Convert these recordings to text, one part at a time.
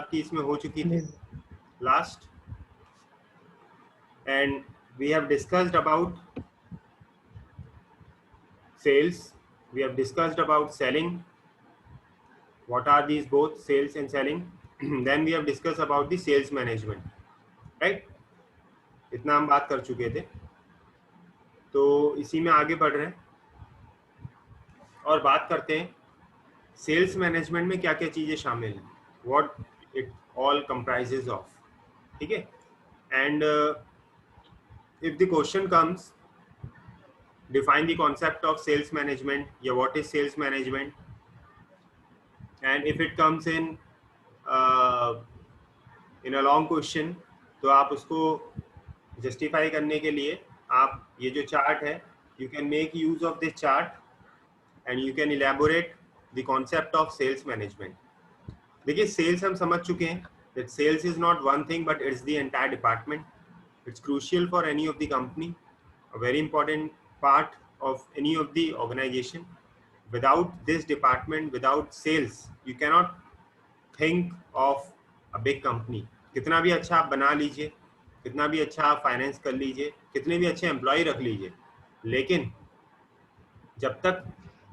आपकी इसमें हो चुकी थी last, and we have discussed about sales, we have discussed about selling, what are these both, sales and selling. Then we have discussed about the sales management, right? इतना हम बात कर चुके थे, तो इसी में आगे बढ़ रहे हैं और बात करते हैं सेल्स मैनेजमेंट में क्या क्या चीज़ें शामिल हैं, what it all comprises of, ठीक है? And if the question comes, define the concept of sales management, या what is sales management, and if it comes in a long question, तो आप उसको जस्टिफाई करने के लिए आप ये जो चार्ट है, you can make use of this chart and you can elaborate the concept of sales management. देखिए सेल्स हम समझ चुके हैं that sales is not one thing but it's the entire department. It's crucial for any of the company, a very important part of any of the organization. Without this department, without sales, you cannot think of a big company. कितना भी अच्छा आप बना लीजिए, कितना भी अच्छा आप फाइनेंस कर लीजिए, कितने भी अच्छे एम्प्लॉय रख लीजिए, लेकिन जब तक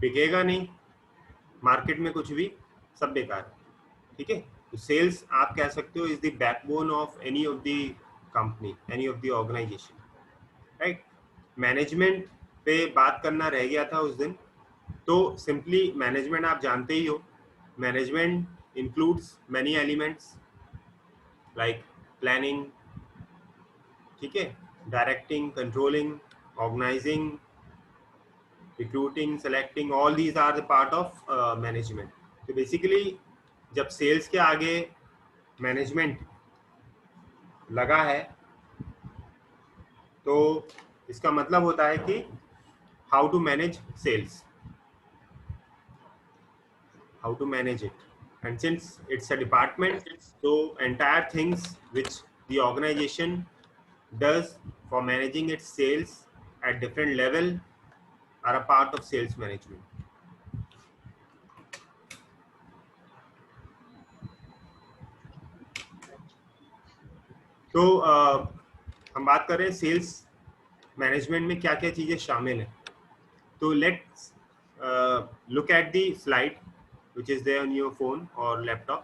बिकेगा नहीं मार्केट में कुछ भी, सब बेकार है, ठीक है? तो सेल्स आप कह सकते हो is the backbone of any of the company, any of the organisation, right? Management पे बात करना रह गया था उस दिन, तो सिंपली मैनेजमेंट आप जानते ही हो, management includes many elements like planning, ठीक है, directing, controlling, organising, recruiting, selecting, all these are the part of management. तो बेसिकली जब सेल्स के आगे मैनेजमेंट लगा है तो इसका मतलब होता है कि how to manage sales, how to manage it, and since it's a department, so entire things which the organization does for managing its sales at different level are a part of sales management. तो हम बात कर रहे हैं sales management में क्या क्या चीजें शामिल हैं. तो let's look at the slide which is there on your phone or laptop.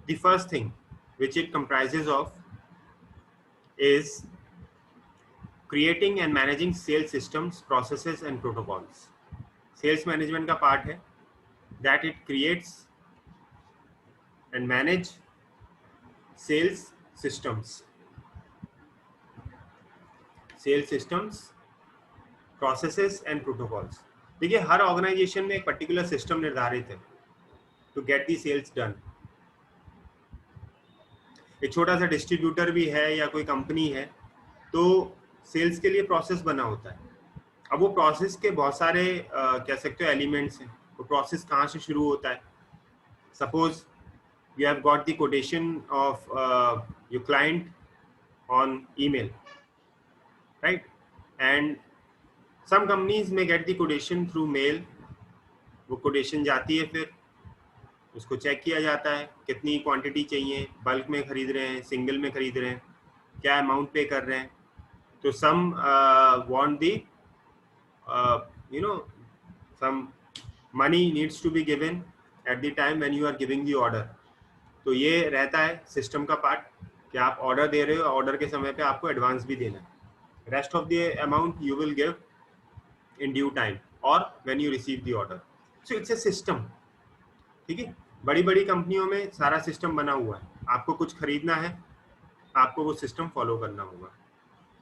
The first thing which it comprises of is creating and managing sales systems, processes and protocols. Sales management का part है that it creates and manage sales systems, processes and protocols. देखिए हर organisation में एक particular system निर्धारित है to get the sales done. एक छोटा सा डिस्ट्रीब्यूटर भी है या कोई कंपनी है तो सेल्स के लिए प्रोसेस बना होता है. अब वो प्रोसेस के बहुत सारे कह सकते हो एलिमेंट्स हैं. वो प्रोसेस कहाँ से शुरू होता है? Suppose you have got the quotation of your client on email, right? And some companies may get the quotation through mail. वो quotation जाती है, फिर उसको चेक किया जाता है कितनी क्वांटिटी चाहिए, बल्क में खरीद रहे हैं, सिंगल में खरीद रहे हैं, क्या अमाउंट पे कर रहे हैं. तो some want the some money needs to be given at the time when you are giving the order. तो ये रहता है सिस्टम का पार्ट कि आप ऑर्डर दे रहे हो, ऑर्डर के समय पे आपको एडवांस भी देना है. Rest of the amount you will give in due time और when you receive the order. So it's a system, ठीक है? बड़ी बड़ी कंपनियों में सारा सिस्टम बना हुआ है. आपको कुछ खरीदना है, आपको वो सिस्टम फॉलो करना होगा.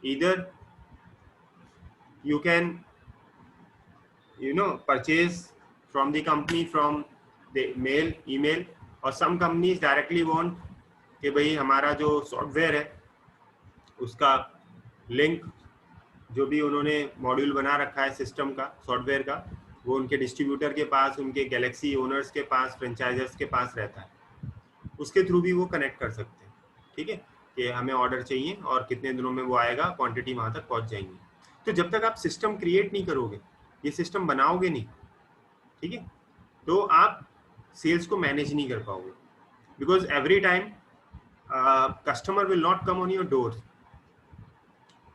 Either you can purchase from the company from the mail, email, और सम कंपनीज डायरेक्टली वांट कि भाई हमारा जो सॉफ्टवेयर है उसका लिंक, जो भी उन्होंने मॉड्यूल बना रखा है सिस्टम का, सॉफ्टवेयर का, वो उनके डिस्ट्रीब्यूटर के पास, उनके गैलेक्सी ओनर्स के पास, फ्रेंचाइजर्स के पास रहता है. उसके थ्रू भी वो कनेक्ट कर सकते हैं, ठीक है, कि हमें ऑर्डर चाहिए और कितने दिनों में वो आएगा, क्वांटिटी वहाँ तक पहुँच जाएंगी. तो जब तक आप सिस्टम क्रिएट नहीं करोगे, ये सिस्टम बनाओगे नहीं, ठीक है, तो आप सेल्स को मैनेज नहीं कर पाओगे. Because every time customer will not come on your door.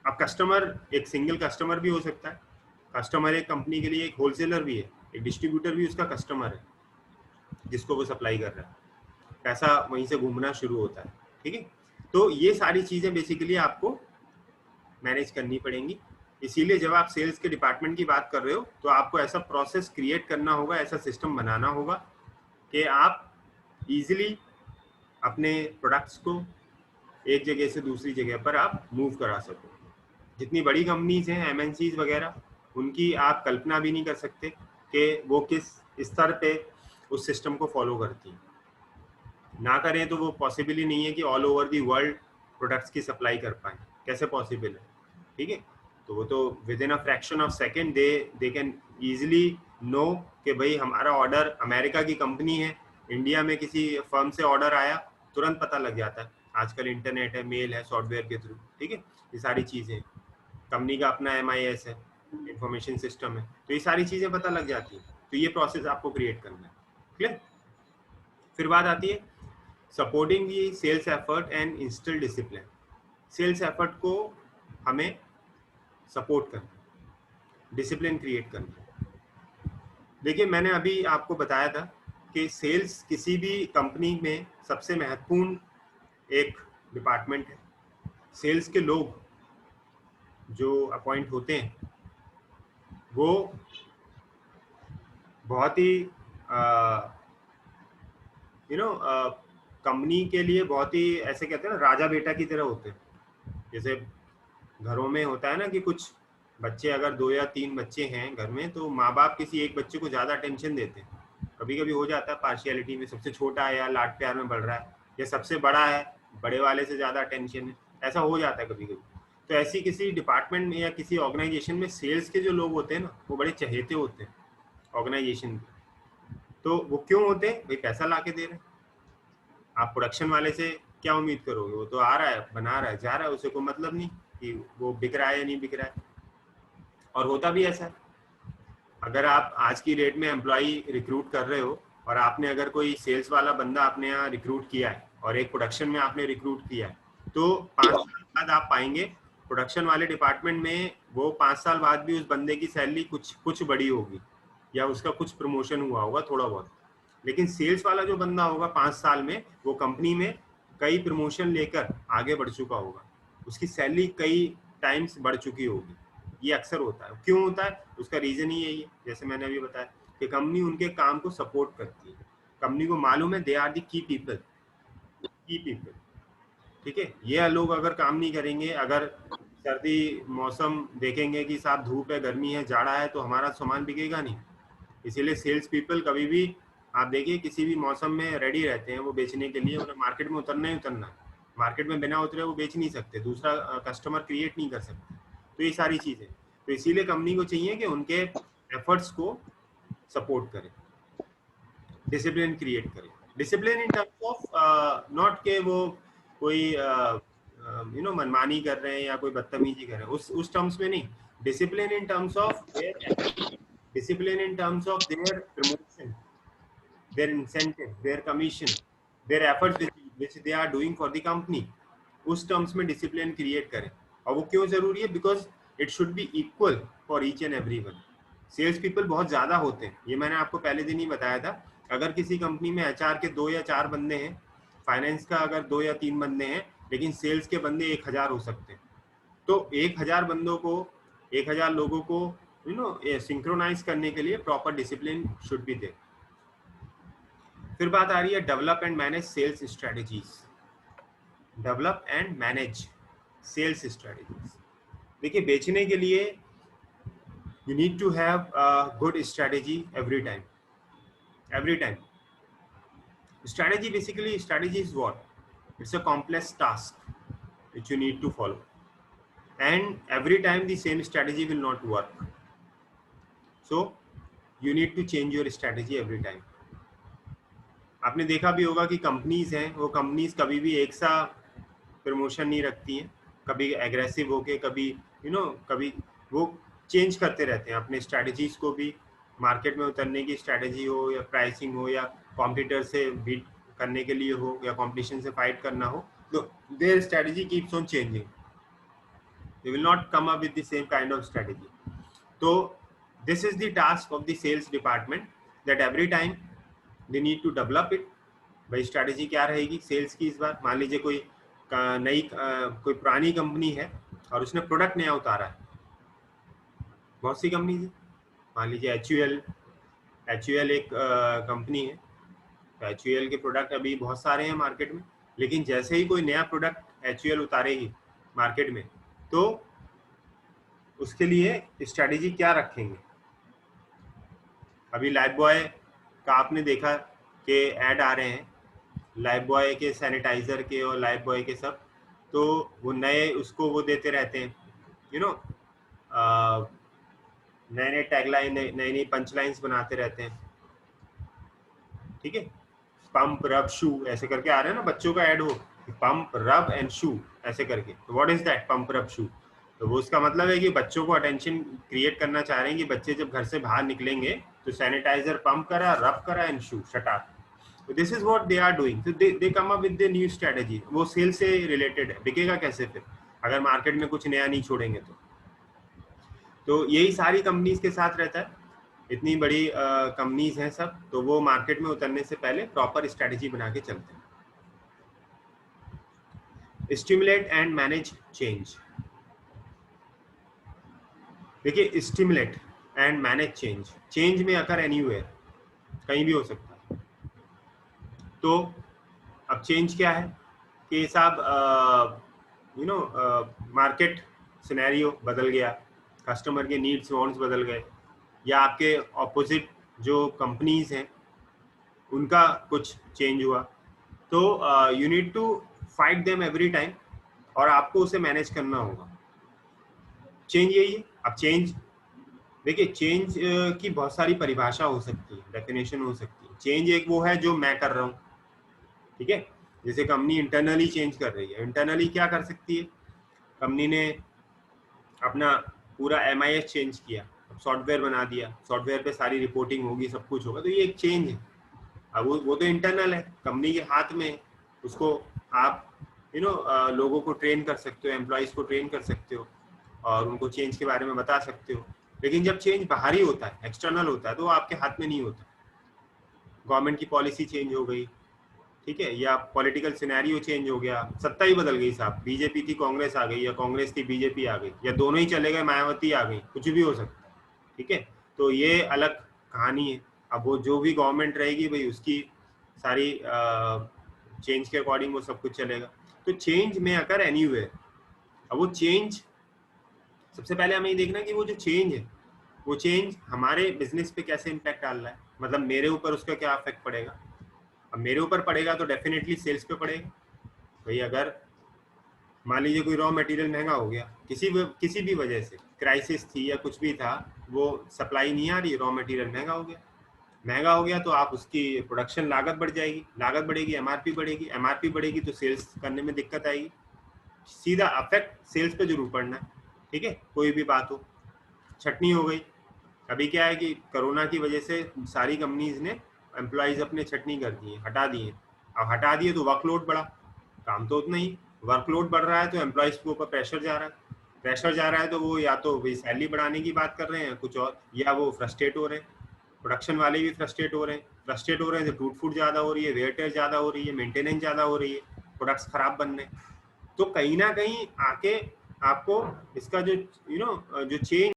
अब कस्टमर एक सिंगल कस्टमर भी हो सकता है. कस्टमर एक कंपनी के लिए एक होलसेलर भी है, एक डिस्ट्रीब्यूटर भी उसका कस्टमर है जिसको वो सप्लाई कर रहा है. पैसा वहीं से घूमना शुरू होता है. ठीक है, तो ये सारी चीजें बेसिकली आपको मैनेज करनी पड़ेंगी. इसीलिए जब आप सेल्स के डिपार्टमेंट की बात कर रहे हो तो आपको ऐसा प्रोसेस क्रिएट करना होगा, ऐसा सिस्टम बनाना होगा कि आप इजीली अपने प्रोडक्ट्स को एक जगह से दूसरी जगह पर आप मूव करा सको. जितनी बड़ी कंपनीज हैं, एमएनसीज वगैरह, उनकी आप कल्पना भी नहीं कर सकते कि वो किस स्तर पे उस सिस्टम को फॉलो करती हैं. ना करें तो वो पॉसिबल ही नहीं है कि all over the world products की सप्लाई कर पाए. कैसे पॉसिबल है? ठीक है, तो वो तो with in a fraction of second they can easily know कि भाई हमारा ऑर्डर, अमेरिका की कंपनी है, इंडिया में किसी फर्म से ऑर्डर आया, तुरंत पता लग जाता है. आजकल इंटरनेट है, मेल है, सॉफ्टवेयर के थ्रू. ठीक है, ये सारी चीज़ें, कंपनी का अपना MIS है, इंफॉर्मेशन सिस्टम है, तो ये सारी चीज़ें पता लग जाती हैं. तो ये प्रोसेस आपको क्रिएट करना है. क्लियर? फिर बात आती है supporting the sales effort and instill discipline. Sales effort को हमें सपोर्ट करना, डिसिप्लिन क्रिएट करना. देखिए, मैंने अभी आपको बताया था कि सेल्स किसी भी कंपनी में सबसे महत्वपूर्ण एक डिपार्टमेंट है. सेल्स के लोग जो अपॉइंट होते हैं वो बहुत ही कंपनी के लिए बहुत ही, ऐसे कहते हैं ना, राजा बेटा की तरह होते हैं. जैसे घरों में होता है ना कि कुछ बच्चे, अगर 2 या 3 बच्चे हैं घर में, तो माँ बाप किसी एक बच्चे को ज़्यादा अटेंशन देते हैं. कभी कभी हो जाता है पार्शियलिटी में, सबसे छोटा है या लाड प्यार में बढ़ रहा है, या सबसे बड़ा है, बड़े वाले से ज़्यादा अटेंशन है. ऐसा हो जाता है कभी कभी. तो ऐसी किसी डिपार्टमेंट में या किसी ऑर्गेनाइजेशन में सेल्स के जो लोग होते हैं ना, वो बड़े चहेते होते हैं ऑर्गेनाइजेशन के. तो वो क्यों होते हैं? भाई पैसा ला के दे रहे हैं. आप प्रोडक्शन वाले से क्या उम्मीद करोगे? वो तो आ रहा है, बना रहा है, जा रहा है, उसे कोई मतलब नहीं कि वो बिक रहा है या नहीं बिक रहा है. और होता भी ऐसा है. अगर आप आज की डेट में एम्प्लॉई रिक्रूट कर रहे हो और आपने अगर कोई सेल्स वाला बंदा अपने यहाँ रिक्रूट किया है और एक प्रोडक्शन में आपने रिक्रूट किया है, तो 5 साल बाद आप पाएंगे प्रोडक्शन वाले डिपार्टमेंट में वो 5 साल बाद भी उस बंदे की सैलरी कुछ बड़ी होगी या उसका कुछ प्रमोशन हुआ होगा थोड़ा बहुत. लेकिन सेल्स वाला जो बंदा होगा 5 साल में, वो कंपनी में कई प्रमोशन लेकर आगे बढ़ चुका होगा, उसकी सैलरी कई टाइम्स बढ़ चुकी होगी. ये अक्सर होता है. क्यों होता है? उसका रीजन ही यही है, जैसे मैंने अभी बताया कि कंपनी उनके काम को सपोर्ट करती है. कंपनी को मालूम है दे आर दी की पीपल. ठीक है, ये लोग अगर काम नहीं करेंगे, अगर सर्दी मौसम देखेंगे कि साहब धूप है, गर्मी है, जाड़ा है, तो हमारा सामान बिकेगा नहीं. इसीलिए सेल्स पीपल कभी भी आप देखिए किसी भी मौसम में रेडी रहते हैं वो बेचने के लिए. उन्हें मार्केट में उतरना ही उतरना है. मार्केट में बिना उतरे वो बेच नहीं सकते, दूसरा कस्टमर क्रिएट नहीं कर सकते. तो ये सारी चीज़ें, तो इसीलिए कंपनी को चाहिए कि उनके एफर्ट्स को सपोर्ट करें, डिसिप्लिन क्रिएट करें. Discipline in terms of not के वो कोई मनमानी कर रहे हैं या कोई बदतमीजी कर रहे हैं, उस टर्म्स में नहीं. Discipline in terms of discipline in terms of their promotion, their incentive, their commission, their efforts which they are doing for the company. उस टर्म्स में डिसिप्लिन क्रिएट करें. और वो क्यों जरूरी है? Because it should be equal for each and every one. Sales people बहुत ज़्यादा होते हैं, ये मैंने आपको पहले दिन ही बताया था. अगर किसी कंपनी में HR के 2 या 4 बंदे हैं, फाइनेंस का अगर 2 या 3 बंदे हैं, लेकिन सेल्स के बंदे 1000 हो सकते हैं. तो 1000 बंदों को, 1000 लोगों को सिंक्रोनाइज करने के लिए proper discipline should be there. फिर बात आ रही है develop and manage sales strategies. Develop and manage sales strategies. देखिए, बेचने के लिए you need to have a good strategy every time. Strategy, basically strategy is what? It's a complex task which you need to follow, and every time the same strategy will not work. So you need to change your strategy every time. आपने देखा भी होगा कि companies हैं, वो companies कभी भी एक सा प्रमोशन नहीं रखती हैं. कभी एग्रेसिव होके, कभी कभी वो चेंज करते रहते हैं अपने स्ट्रैटेजीज को भी. मार्केट में उतरने की स्ट्रैटेजी हो या प्राइसिंग हो या कॉम्पिटिटर से बीट करने के लिए हो या कंपटीशन से फाइट करना हो, तो their strategy keeps on changing, they will not come up with the same kind of strategy. तो this is the task of the sales department, that every time they need to develop it. भाई strategy क्या रहेगी sales की इस बार. मान लीजिए कोई कोई पुरानी कंपनी है और उसने प्रोडक्ट नया उतारा है. बहुत सी कंपनी है, मान लीजिए HUL एक कंपनी है. तो HUL के प्रोडक्ट अभी बहुत सारे हैं मार्केट में, लेकिन जैसे ही कोई नया प्रोडक्ट HUL उतारेगी मार्केट में, तो उसके लिए स्ट्रेटजी क्या रखेंगे. अभी लाइफ बॉय का आपने देखा कि ऐड आ रहे हैं, लाइफ बॉय के सैनिटाइजर के और लाइफ बॉय के सब. तो वो नए उसको वो देते रहते हैं, यू नो, नए नए टैगलाइन, नई नई पंच लाइन्स बनाते रहते हैं. ठीक है, पंप रब शू ऐसे करके आ रहे हैं ना, बच्चों का ऐड हो, पंप रब एंड शू ऐसे करके. तो व्हाट इज दैट, पंप रब शू. तो वो उसका मतलब है कि बच्चों को अटेंशन क्रिएट करना चाह रहे हैं कि बच्चे जब घर से बाहर निकलेंगे तो सैनिटाइजर पंप करा, रब करा एंड शू शटा. तो this is what they are doing. तो they come up with the new strategy. वो सेल से रिलेटेड है. बिकेगा कैसे फिर अगर मार्केट में कुछ नया नहीं छोड़ेंगे तो यही सारी कंपनीज के साथ रहता है. इतनी बड़ी कंपनीज हैं सब, तो वो मार्केट में उतरने से पहले प्रॉपर स्ट्रेटजी बना के चलते हैं. Stimulate and manage change. देखिए, stimulate and manage change, change में अकर एनीवेयर, कहीं भी हो सकता है. तो अब चेंज क्या है कि साहब यू नो मार्केट सिनेरियो बदल गया, कस्टमर के नीड्स वांट्स बदल गए, या आपके ऑपोजिट जो कंपनीज हैं उनका कुछ चेंज हुआ. तो you need to fight them every time, और आपको उसे मैनेज करना होगा. चेंज यही है. अब चेंज देखिए, चेंज की बहुत सारी परिभाषा हो सकती है, डेफिनेशन हो सकती है. चेंज एक वो है जो मैं कर रहा हूँ, ठीक है. जैसे कंपनी इंटरनली चेंज कर रही है, इंटरनली क्या कर सकती है, कंपनी ने अपना पूरा MIS चेंज किया, सॉफ्टवेयर बना दिया, सॉफ्टवेयर पे सारी रिपोर्टिंग होगी, सब कुछ होगा, तो ये एक चेंज है. अब वो तो इंटरनल है, कंपनी के हाथ में. उसको आप लोगों को ट्रेन कर सकते हो, एम्प्लॉइज को ट्रेन कर सकते हो और उनको चेंज के बारे में बता सकते हो. लेकिन जब चेंज बाहरी होता है, एक्सटर्नल होता है, तो वो आपके हाथ में नहीं होता. गवर्नमेंट की पॉलिसी चेंज हो गई, ठीक है, या पॉलिटिकल सिनेरियो चेंज हो गया, सत्ता ही बदल गई साहब, बीजेपी थी कांग्रेस आ गई, या कांग्रेस थी बीजेपी आ गई, या दोनों ही चले गए मायावती आ गई, कुछ भी हो सकता है. ठीक है, तो ये अलग कहानी है. अब वो जो भी गवर्नमेंट रहेगी भाई, उसकी सारी चेंज के अकॉर्डिंग वो सब कुछ चलेगा. तो चेंज में अकर एनीवेयर. अब वो चेंज, सबसे पहले हमें ये देखना कि वो जो चेंज है, वो चेंज हमारे बिजनेस पे कैसे इम्पैक्ट डाल रहा है, मतलब मेरे ऊपर उसका क्या इफेक्ट पड़ेगा. अब मेरे ऊपर पड़ेगा तो डेफिनेटली सेल्स पे पड़ेगा. भाई अगर मान लीजिए कोई रॉ मटेरियल महंगा हो गया, किसी भी वजह से क्राइसिस थी या कुछ भी था, वो सप्लाई नहीं आ रही, रॉ मटेरियल महंगा हो गया, तो आप उसकी प्रोडक्शन लागत बढ़ जाएगी, लागत बढ़ेगी, MRP बढ़ेगी, तो सेल्स करने में दिक्कत आएगी. सीधा अफेक्ट सेल्स पे जरूर पड़ना है. ठीक है, कोई भी बात हो. छटनी हो गई. अभी क्या है कि कोरोना की वजह से सारी कंपनीज ने एम्प्लॉइज अपने छटनी कर दिए, हटा दिए. अब हटा दिए तो वर्कलोड बढ़ा, काम तो उतना ही, वर्कलोड बढ़ रहा है तो एम्प्लॉइज के ऊपर प्रेशर जा रहा है, तो वो या तो भाई सैलरी बढ़ाने की बात कर रहे हैं कुछ और, या वो फ्रस्ट्रेट हो रहे हैं. प्रोडक्शन वाले भी फ्रस्ट्रेट हो रहे हैं तो टूट फूट ज़्यादा हो रही है, वेयर ज़्यादा हो रही है, मेंटेनेंस ज़्यादा हो रही है, प्रोडक्ट्स खराब बन रहे हैं. तो कहीं ना कहीं आके आपको इसका जो जो चेंज